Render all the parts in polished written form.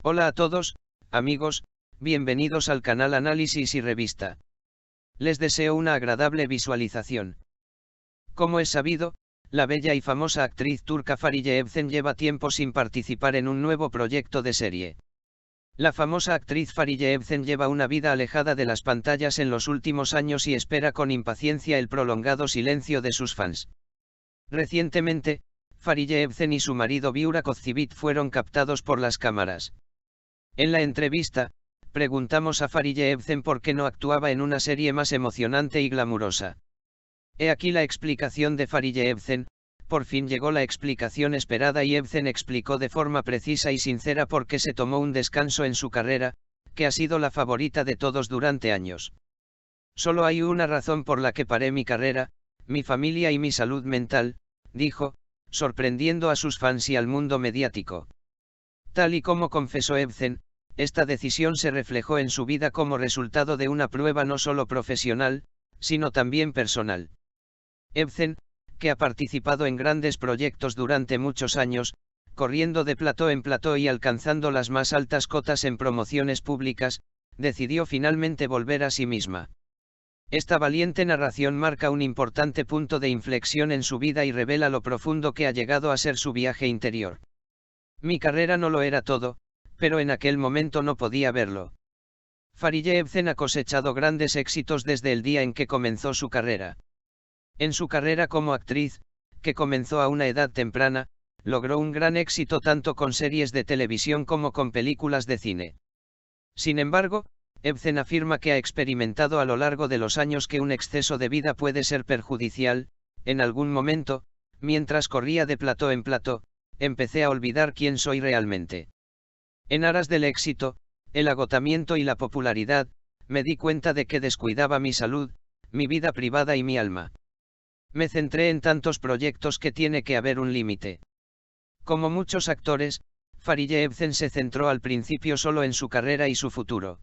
Hola a todos, amigos, bienvenidos al canal Análisis y Revista. Les deseo una agradable visualización. Como es sabido, la bella y famosa actriz turca Fariye Evcen lleva tiempo sin participar en un nuevo proyecto de serie. La famosa actriz Fariye Evcen lleva una vida alejada de las pantallas en los últimos años y espera con impaciencia el prolongado silencio de sus fans. Recientemente, Fariye Evcen y su marido Burak Özçivit fueron captados por las cámaras. En la entrevista, preguntamos a Fariye Evcen por qué no actuaba en una serie más emocionante y glamurosa. He aquí la explicación de Fariye Evcen. Por fin llegó la explicación esperada y Evcen explicó de forma precisa y sincera por qué se tomó un descanso en su carrera, que ha sido la favorita de todos durante años. Solo hay una razón por la que paré mi carrera, mi familia y mi salud mental, dijo, sorprendiendo a sus fans y al mundo mediático. Tal y como confesó Evcen, esta decisión se reflejó en su vida como resultado de una prueba no solo profesional, sino también personal. Evcen, que ha participado en grandes proyectos durante muchos años, corriendo de plató en plató y alcanzando las más altas cotas en promociones públicas, decidió finalmente volver a sí misma. Esta valiente narración marca un importante punto de inflexión en su vida y revela lo profundo que ha llegado a ser su viaje interior. Mi carrera no lo era todo, pero en aquel momento no podía verlo. Fariye Evcen ha cosechado grandes éxitos desde el día en que comenzó su carrera. En su carrera como actriz, que comenzó a una edad temprana, logró un gran éxito tanto con series de televisión como con películas de cine. Sin embargo, Evcen afirma que ha experimentado a lo largo de los años que un exceso de vida puede ser perjudicial. En algún momento, mientras corría de plató en plató, empecé a olvidar quién soy realmente. En aras del éxito, el agotamiento y la popularidad, me di cuenta de que descuidaba mi salud, mi vida privada y mi alma. Me centré en tantos proyectos que tiene que haber un límite. Como muchos actores, Fariye Evcen se centró al principio solo en su carrera y su futuro.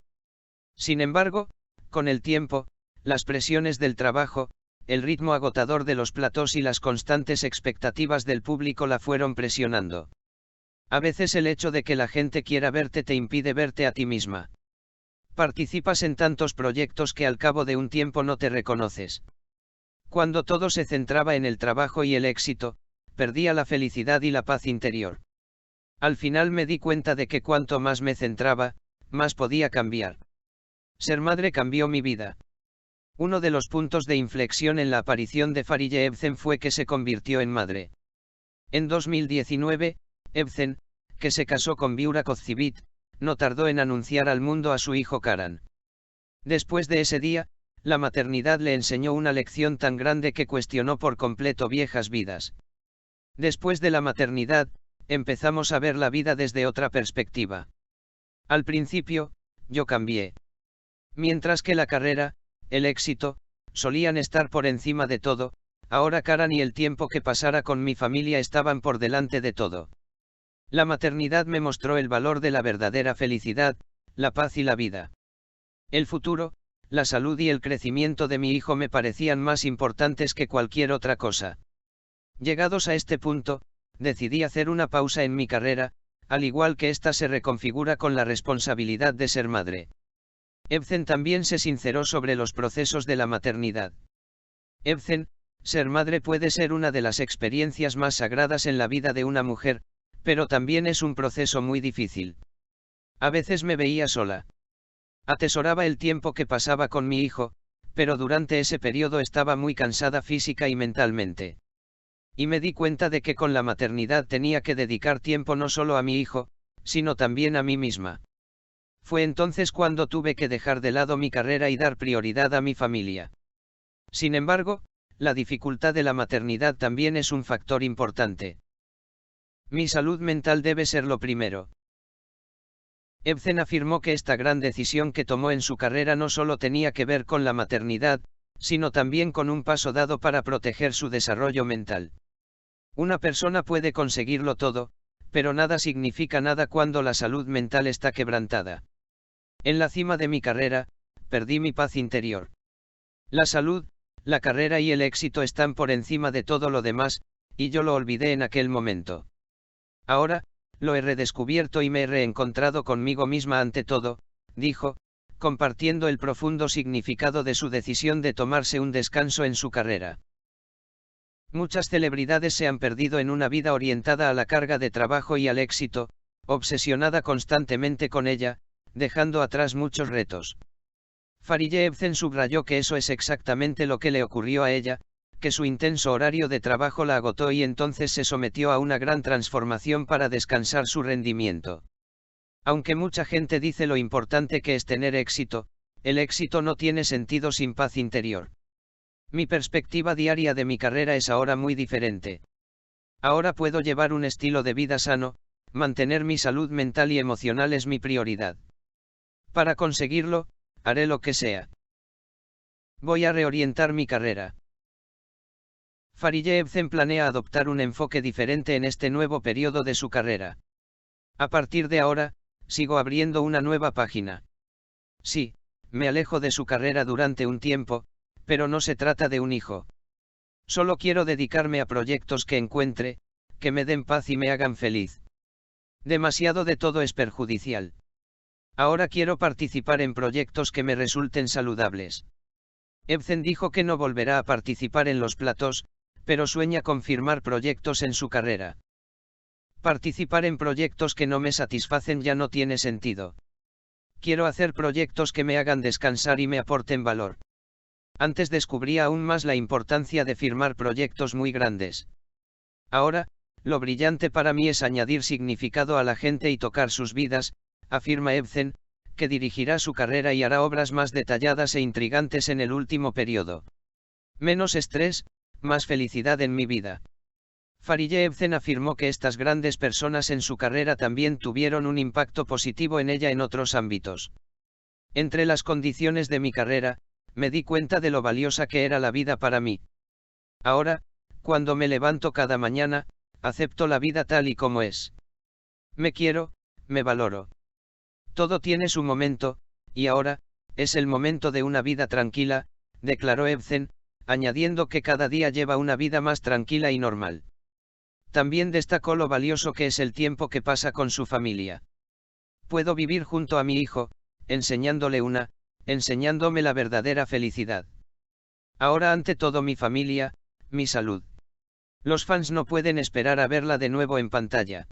Sin embargo, con el tiempo, las presiones del trabajo, el ritmo agotador de los platós y las constantes expectativas del público la fueron presionando. A veces el hecho de que la gente quiera verte te impide verte a ti misma. Participas en tantos proyectos que al cabo de un tiempo no te reconoces. Cuando todo se centraba en el trabajo y el éxito, perdía la felicidad y la paz interior. Al final me di cuenta de que cuanto más me centraba, más podía cambiar. Ser madre cambió mi vida. Uno de los puntos de inflexión en la aparición de Fariye Evcen fue que se convirtió en madre. En 2019, Evcen, que se casó con Burak Özçivit, no tardó en anunciar al mundo a su hijo Karan. Después de ese día, la maternidad le enseñó una lección tan grande que cuestionó por completo viejas vidas. Después de la maternidad, empezamos a ver la vida desde otra perspectiva. Al principio, yo cambié. Mientras que la carrera, el éxito, solían estar por encima de todo, ahora Karan y el tiempo que pasara con mi familia estaban por delante de todo. La maternidad me mostró el valor de la verdadera felicidad, la paz y la vida. El futuro, la salud y el crecimiento de mi hijo me parecían más importantes que cualquier otra cosa. Llegados a este punto, decidí hacer una pausa en mi carrera, al igual que ésta se reconfigura con la responsabilidad de ser madre. Evcen también se sinceró sobre los procesos de la maternidad. Evcen, ser madre puede ser una de las experiencias más sagradas en la vida de una mujer, pero también es un proceso muy difícil. A veces me veía sola. Atesoraba el tiempo que pasaba con mi hijo, pero durante ese periodo estaba muy cansada física y mentalmente. Y me di cuenta de que con la maternidad tenía que dedicar tiempo no solo a mi hijo, sino también a mí misma. Fue entonces cuando tuve que dejar de lado mi carrera y dar prioridad a mi familia. Sin embargo, la dificultad de la maternidad también es un factor importante. Mi salud mental debe ser lo primero. Evcen afirmó que esta gran decisión que tomó en su carrera no solo tenía que ver con la maternidad, sino también con un paso dado para proteger su desarrollo mental. Una persona puede conseguirlo todo, pero nada significa nada cuando la salud mental está quebrantada. En la cima de mi carrera, perdí mi paz interior. La salud, la carrera y el éxito están por encima de todo lo demás, y yo lo olvidé en aquel momento. Ahora, lo he redescubierto y me he reencontrado conmigo misma ante todo, dijo, compartiendo el profundo significado de su decisión de tomarse un descanso en su carrera. Muchas celebridades se han perdido en una vida orientada a la carga de trabajo y al éxito, obsesionada constantemente con ella, dejando atrás muchos retos. Fariye Ebsen subrayó que eso es exactamente lo que le ocurrió a ella, que su intenso horario de trabajo la agotó y entonces se sometió a una gran transformación para descansar su rendimiento. Aunque mucha gente dice lo importante que es tener éxito, el éxito no tiene sentido sin paz interior. Mi perspectiva diaria de mi carrera es ahora muy diferente. Ahora puedo llevar un estilo de vida sano, mantener mi salud mental y emocional es mi prioridad. Para conseguirlo, haré lo que sea. Voy a reorientar mi carrera. Fariye Ebsen planea adoptar un enfoque diferente en este nuevo periodo de su carrera. A partir de ahora, sigo abriendo una nueva página. Sí, me alejo de su carrera durante un tiempo, pero no se trata de un hijo. Solo quiero dedicarme a proyectos que encuentre, que me den paz y me hagan feliz. Demasiado de todo es perjudicial. Ahora quiero participar en proyectos que me resulten saludables. Ebsen dijo que no volverá a participar en los platós, pero sueña con firmar proyectos en su carrera. Participar en proyectos que no me satisfacen ya no tiene sentido. Quiero hacer proyectos que me hagan descansar y me aporten valor. Antes descubría aún más la importancia de firmar proyectos muy grandes. Ahora, lo brillante para mí es añadir significado a la gente y tocar sus vidas, afirma Ebsen, que dirigirá su carrera y hará obras más detalladas e intrigantes en el último periodo. Menos estrés, más felicidad en mi vida. Fariye Ebsen afirmó que estas grandes personas en su carrera también tuvieron un impacto positivo en ella en otros ámbitos. Entre las condiciones de mi carrera, me di cuenta de lo valiosa que era la vida para mí. Ahora, cuando me levanto cada mañana, acepto la vida tal y como es. Me quiero, me valoro. Todo tiene su momento, y ahora, es el momento de una vida tranquila, declaró Ebsen, añadiendo que cada día lleva una vida más tranquila y normal. También destacó lo valioso que es el tiempo que pasa con su familia. Puedo vivir junto a mi hijo, enseñándome la verdadera felicidad. Ahora ante todo mi familia, mi salud. Los fans no pueden esperar a verla de nuevo en pantalla.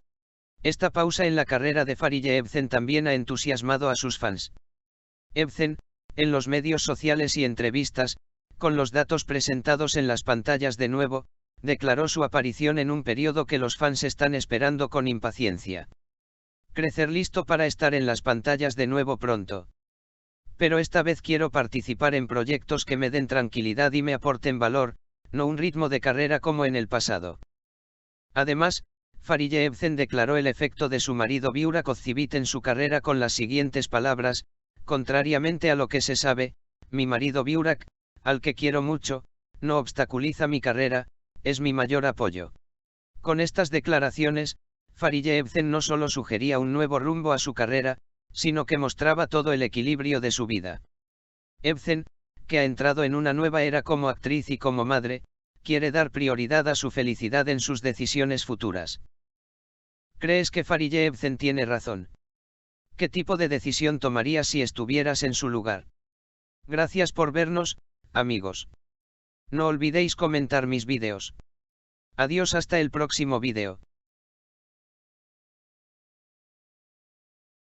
Esta pausa en la carrera de Fariye Ebsen también ha entusiasmado a sus fans. Ebsen, en los medios sociales y entrevistas, con los datos presentados en las pantallas de nuevo, declaró su aparición en un periodo que los fans están esperando con impaciencia. Crecer listo para estar en las pantallas de nuevo pronto. Pero esta vez quiero participar en proyectos que me den tranquilidad y me aporten valor, no un ritmo de carrera como en el pasado. Además, Fariye Ebsen declaró el efecto de su marido Burak Ozcivit en su carrera con las siguientes palabras: contrariamente a lo que se sabe, mi marido Burak, al que quiero mucho, no obstaculiza mi carrera, es mi mayor apoyo. Con estas declaraciones, Fariye Ebsen no solo sugería un nuevo rumbo a su carrera, sino que mostraba todo el equilibrio de su vida. Ebsen, que ha entrado en una nueva era como actriz y como madre, quiere dar prioridad a su felicidad en sus decisiones futuras. ¿Crees que Fariye Ebsen tiene razón? ¿Qué tipo de decisión tomarías si estuvieras en su lugar? Gracias por vernos, amigos. No olvidéis comentar mis vídeos. Adiós hasta el próximo vídeo.